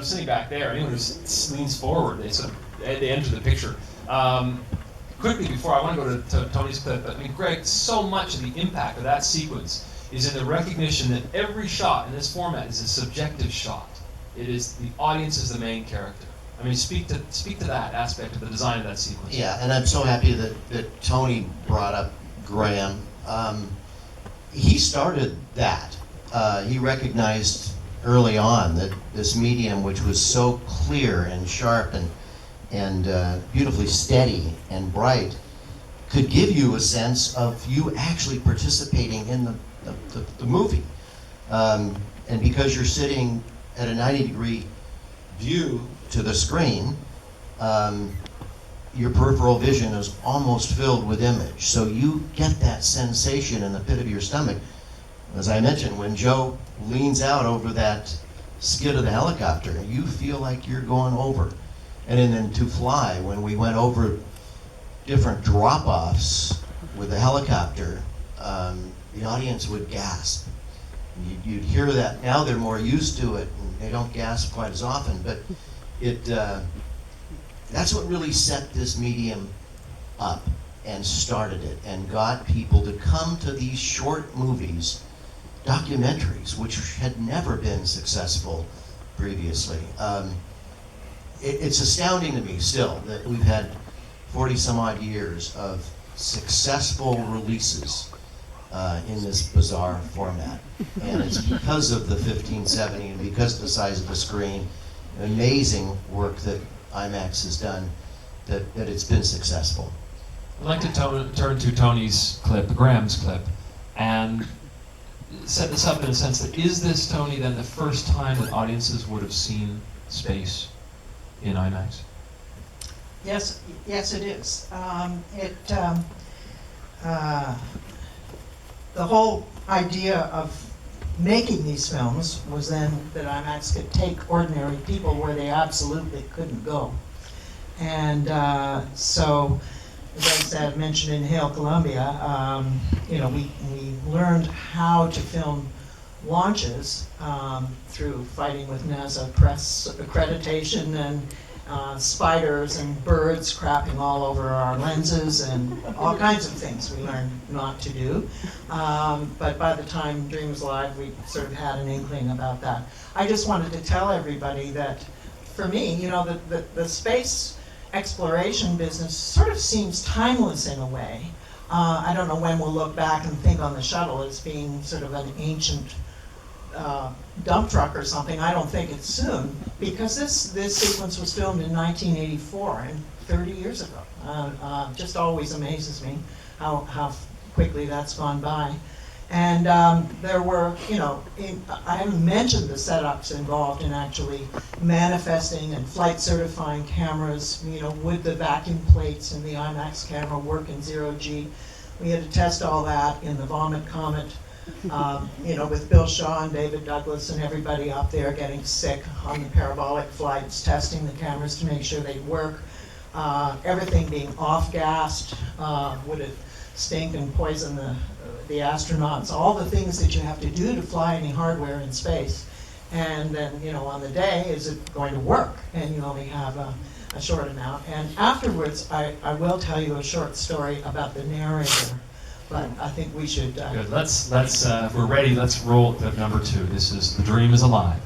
I'm sitting back there. Anyone who leans forward, they enter the picture. Quickly, before I want to go to Tony's clip, I mean, Greg, so much of the impact of that sequence is in the recognition that every shot in this format is a subjective shot. It is the audience is the main character. I mean, speak to that aspect of the design of that sequence. Yeah, and I'm so happy that Tony brought up Graham. He started that. He recognized early on that this medium, which was so clear and sharp and beautifully steady and bright, could give you a sense of you actually participating in the movie. And because you're sitting at a 90-degree view to the screen, your peripheral vision is almost filled with image. So you get that sensation in the pit of your stomach. As I mentioned, when Joe leans out over that skid of the helicopter, you feel like you're going over. And then To Fly, when we went over different drop-offs with the helicopter, the audience would gasp. You'd hear that. Now they're more used to it, and they don't gasp quite as often, but that's what really set this medium up and started it and got people to come to these short movies, documentaries, which had never been successful previously. It's astounding to me still that we've had 40 some odd years of successful releases in this bizarre format. And it's because of the 1570 and because of the size of the screen, amazing work that IMAX has done, that it's been successful. I'd like to turn to Tony's clip, Graham's clip, and set this up in a sense that, is this, Tony, then the first time that audiences would have seen space in IMAX? Yes, it is. The whole idea of making these films was then that IMAX could take ordinary people where they absolutely couldn't go. And so, as I said, mentioned in Hail Columbia, we learned how to film launches through fighting with NASA press accreditation and spiders and birds crapping all over our lenses and all kinds of things we learned not to do. But by the time Dream was live, we sort of had an inkling about that. I just wanted to tell everybody that, for me, the space exploration business sort of seems timeless in a way. I don't know when we'll look back and think on the shuttle as being sort of an ancient dump truck or something. I don't think it's soon, because this sequence was filmed in 1984, and 30 years ago. Just always amazes me how quickly that's gone by. And there were, I haven't mentioned the setups involved in actually manifesting and flight certifying cameras. Would the vacuum plates in the IMAX camera work in 0G? We had to test all that in the Vomit Comet, with Bill Shaw and David Douglas and everybody up there getting sick on the parabolic flights, testing the cameras to make sure they'd work. Everything being off-gassed, would it stink and poison the astronauts, all the things that you have to do to fly any hardware in space. And then, on the day, is it going to work? And you only have a short amount. And afterwards, I will tell you a short story about the narrator, but I think we should... Good, let's if we're ready, let's roll to number 2. This is The Dream is Alive.